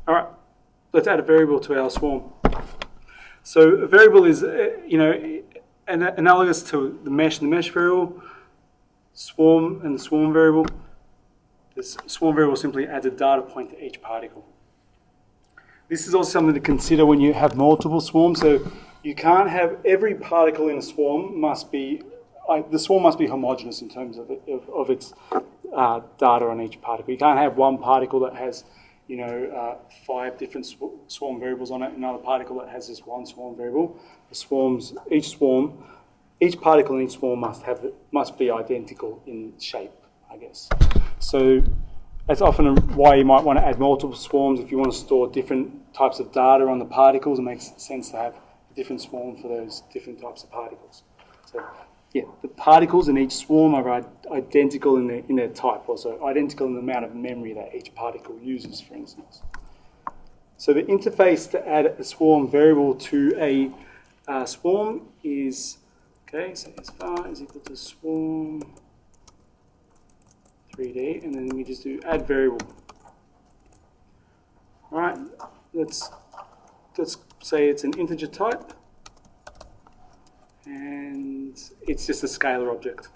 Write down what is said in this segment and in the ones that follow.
All right, let's add a variable to our swarm. So a variable is, analogous to the mesh and the mesh variable, swarm and the swarm variable. This swarm variable simply adds a data point to each particle. This is also something to consider when you have multiple swarms. So you can't have every particle in a swarm the swarm must be homogeneous in terms of its data on each particle. You can't have one particle that has 5 different swarm variables on it, another particle that has just one swarm variable. Each particle in each swarm must be identical in shape, I guess. So that's often why you might want to add multiple swarms. If you want to store different types of data on the particles, it makes sense to have a different swarm for those different types of particles. So yeah, the particles in each swarm are identical in their type, also identical in the amount of memory that each particle uses, for instance. So the interface to add a swarm variable to a swarm is, okay, so svar is equal to swarm 3D, and then we just do add variable. All right, let's say it's an integer type, and it's just a scalar object.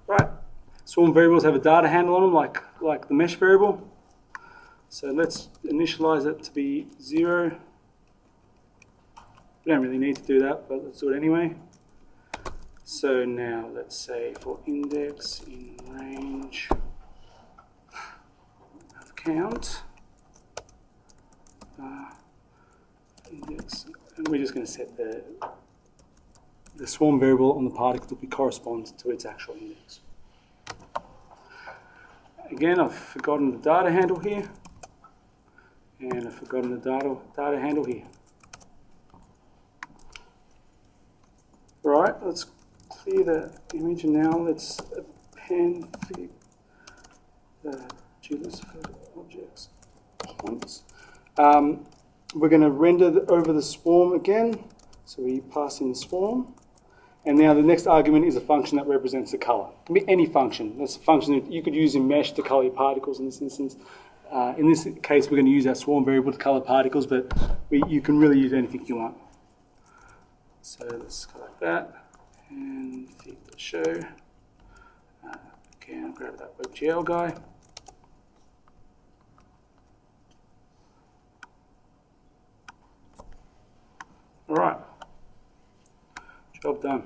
Right, swarm variables have a data handle on them, like the mesh variable. So let's initialize it to be 0. We don't really need to do that, but let's do it anyway. So now let's say for index in range of count, index, and we're just going to set the swarm variable on the particle to correspond to its actual index. Again, I've forgotten the data handle here, and I've forgotten the data handle here. Right, let's clear the image, and now let's append the genus for objects points. We're going to render over the swarm again, so we pass in the swarm, and now the next argument is a function that represents the color. It can be any function. That's a function that you could use in mesh to color your particles in this instance. In this case, we're going to use our swarm variable to color particles, but you can really use anything you want. So let's go like that, and show. Okay, I'll grab that WebGL guy. All right, job done.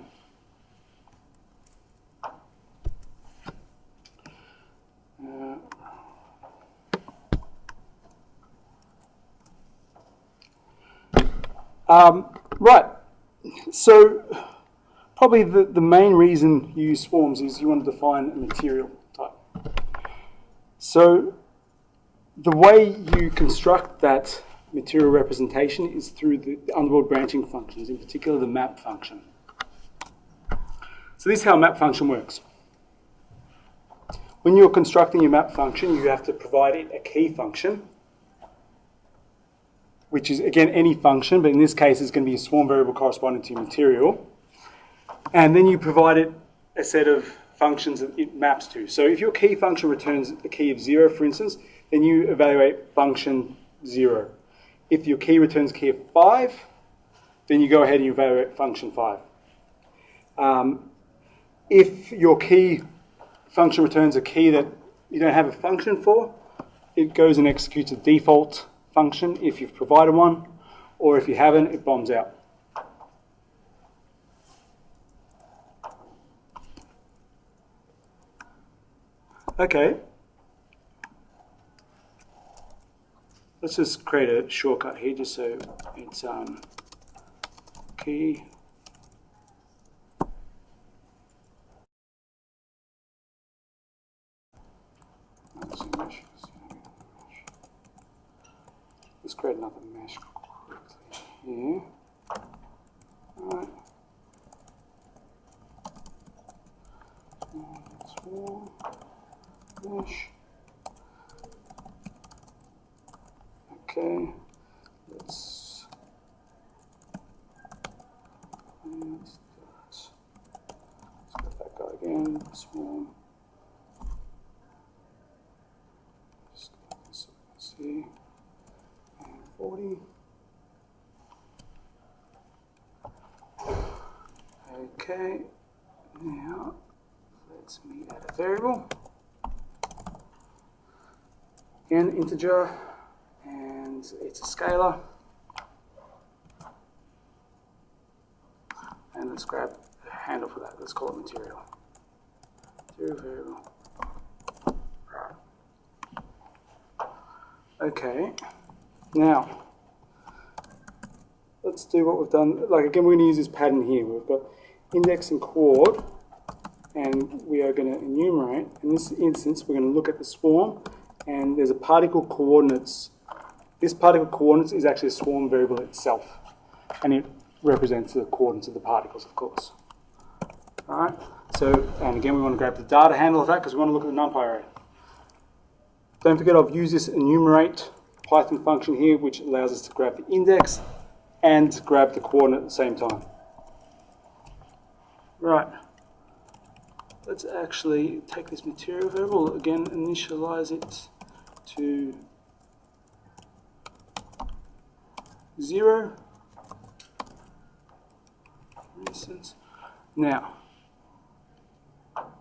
Right. So probably the main reason you use swarms is you want to define a material type. So the way you construct that material representation is through the Underworld branching functions, in particular the map function. So this is how a map function works. When you're constructing your map function, you have to provide it a key function, which is, again, any function, but in this case, it's going to be a swarm variable corresponding to your material. And then you provide it a set of functions that it maps to. So if your key function returns a key of 0, for instance, then you evaluate function 0. If your key returns a key of 5, then you go ahead and you evaluate function 5. If your key function returns a key that you don't have a function for, it goes and executes a default function if you've provided one, or if you haven't, it bombs out. Okay. Let's just create a shortcut here just so it's key. Let's create another mesh quickly here. Alright. Swarm mesh. Okay. Let's get that guy again. Swarm 40. Okay, now let's add a variable. Again, integer, and it's a scalar. And let's grab a handle for that. Let's call it material. Material variable. Right. Okay, now let's do what we've done. Like again, we're going to use this pattern here. We've got index and coord, and we are going to enumerate. In this instance, we're going to look at the swarm, and there's a particle coordinates. This particle coordinates is actually a swarm variable itself, and it represents the coordinates of the particles, of course. All right. So, and again, we want to grab the data handle of that because we want to look at the NumPy array. Don't forget, I've used this enumerate Python function here, which allows us to grab the index and grab the coordinate at the same time. Right. Let's actually take this material variable, again, initialize it to 0. For instance. Now,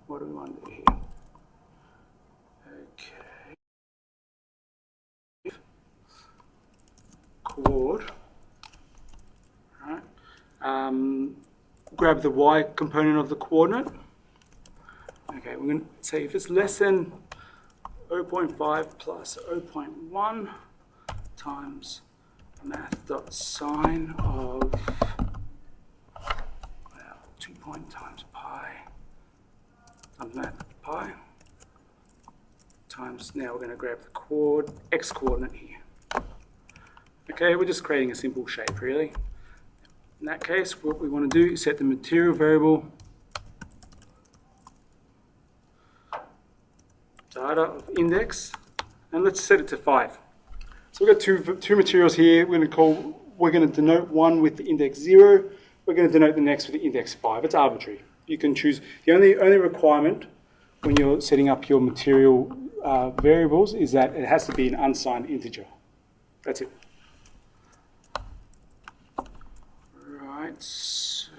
what do we want to do here? Okay. Coord. Right. Grab the y component of the coordinate. Okay, we're going to say if it's less than 0.5 plus 0.1 times math.sine of 2 point times pi times math pi times, now we're going to grab the x coordinate here. Okay, we're just creating a simple shape really. In that case, what we want to do is set the material variable data of index, and let's set it to 5. So we've got two materials here. We're going to denote one with the index 0. We're going to denote the next with the index 5. It's arbitrary. You can choose. The only requirement when you're setting up your material variables is that it has to be an unsigned integer. That's it. Right. So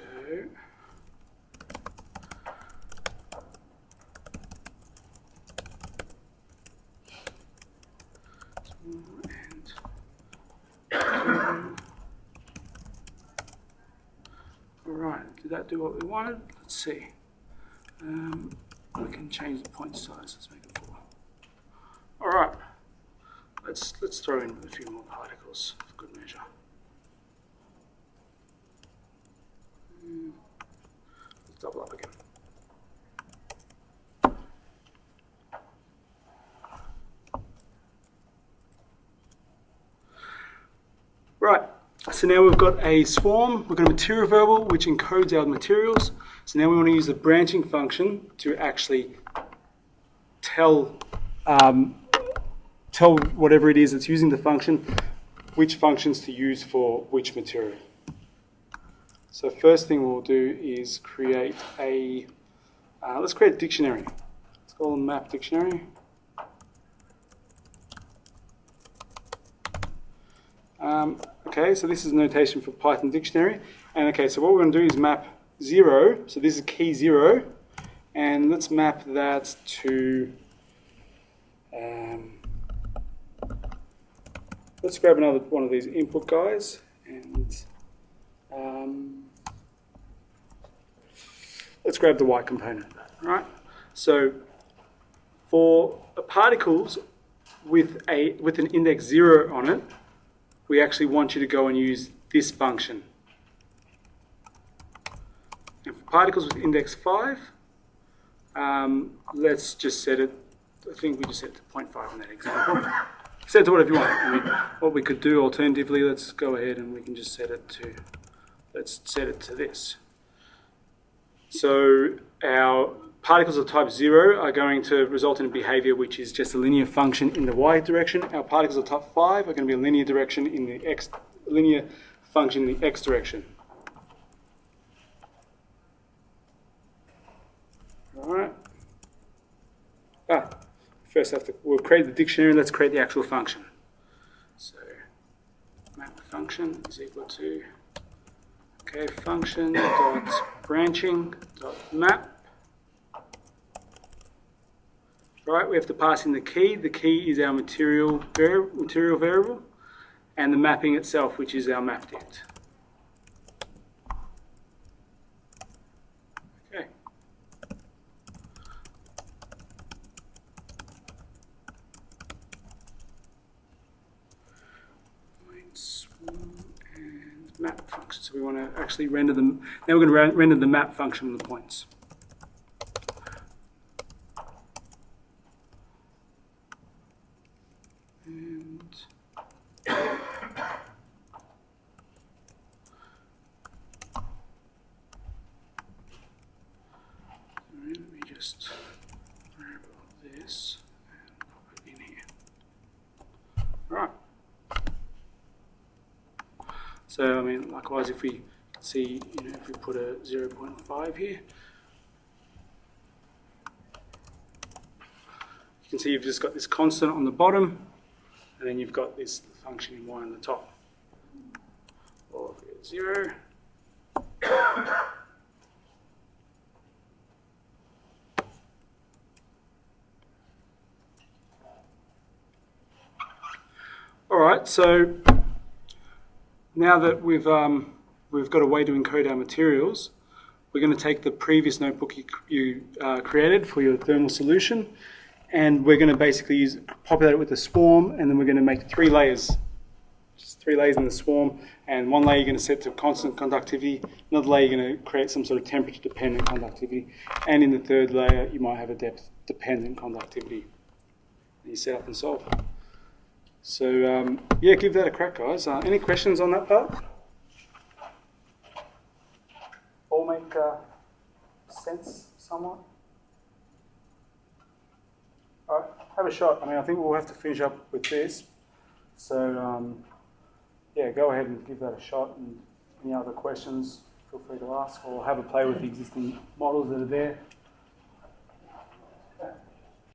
Alright, did that do what we wanted? Let's see. We can change the point size. Let's make it 4. Alright, let's throw in a few more particles for good measure. Let's double up again. Right, so now we've got a swarm, we've got a material variable which encodes our materials. So now we want to use the branching function to actually tell whatever it is that's using the function which functions to use for which material. So first thing we'll do is create a, let's create a dictionary. Let's call it map dictionary. Okay, so this is notation for Python dictionary. And okay, so what we're going to do is map 0. So this is key 0. And let's map that to, let's grab another one of these input guys. And let's grab the y component. Right? So for particles with an index 0 on it, we actually want you to go and use this function. And for particles with index 5, let's just set it, I think we just set it to 0.5 in that example. Set it to whatever you want. I mean, what we could do alternatively, let's go ahead and we can just set it to, let's set it to this. So our particles of type 0 are going to result in a behavior which is just a linear function in the y direction. Our particles of type 5 are going to be a linear direction in the x, linear function in the x direction. All right. First we'll create the dictionary. Let's create the actual function. So map function is equal to, okay, function dot branching dot map. Right, we have to pass in the key. The key is our material variable, and the mapping itself, which is our map dict. Okay. Swarm and map function. So we want to actually render them. Now we're going to render the map function on the points. Let me just grab this and put it in here. Right. So I mean, likewise, if we see, if we put a 0.5 here, you can see you've just got this constant on the bottom, and then you've got this function in y on the top. Or if we get 0. All right, so now that we've got a way to encode our materials, we're going to take the previous notebook you created for your thermal solution, and we're going to basically populate it with the swarm, and then we're going to make 3 layers. Just 3 layers in the swarm, and one layer you're going to set to constant conductivity, another layer you're going to create some sort of temperature-dependent conductivity, and in the third layer you might have a depth-dependent conductivity. And you set up and solve. So yeah, give that a crack, guys. Any questions on that part? All make sense somewhat? All right, have a shot. I mean, I think we'll have to finish up with this. So yeah, go ahead and give that a shot. And any other questions, feel free to ask, or have a play with the existing models that are there.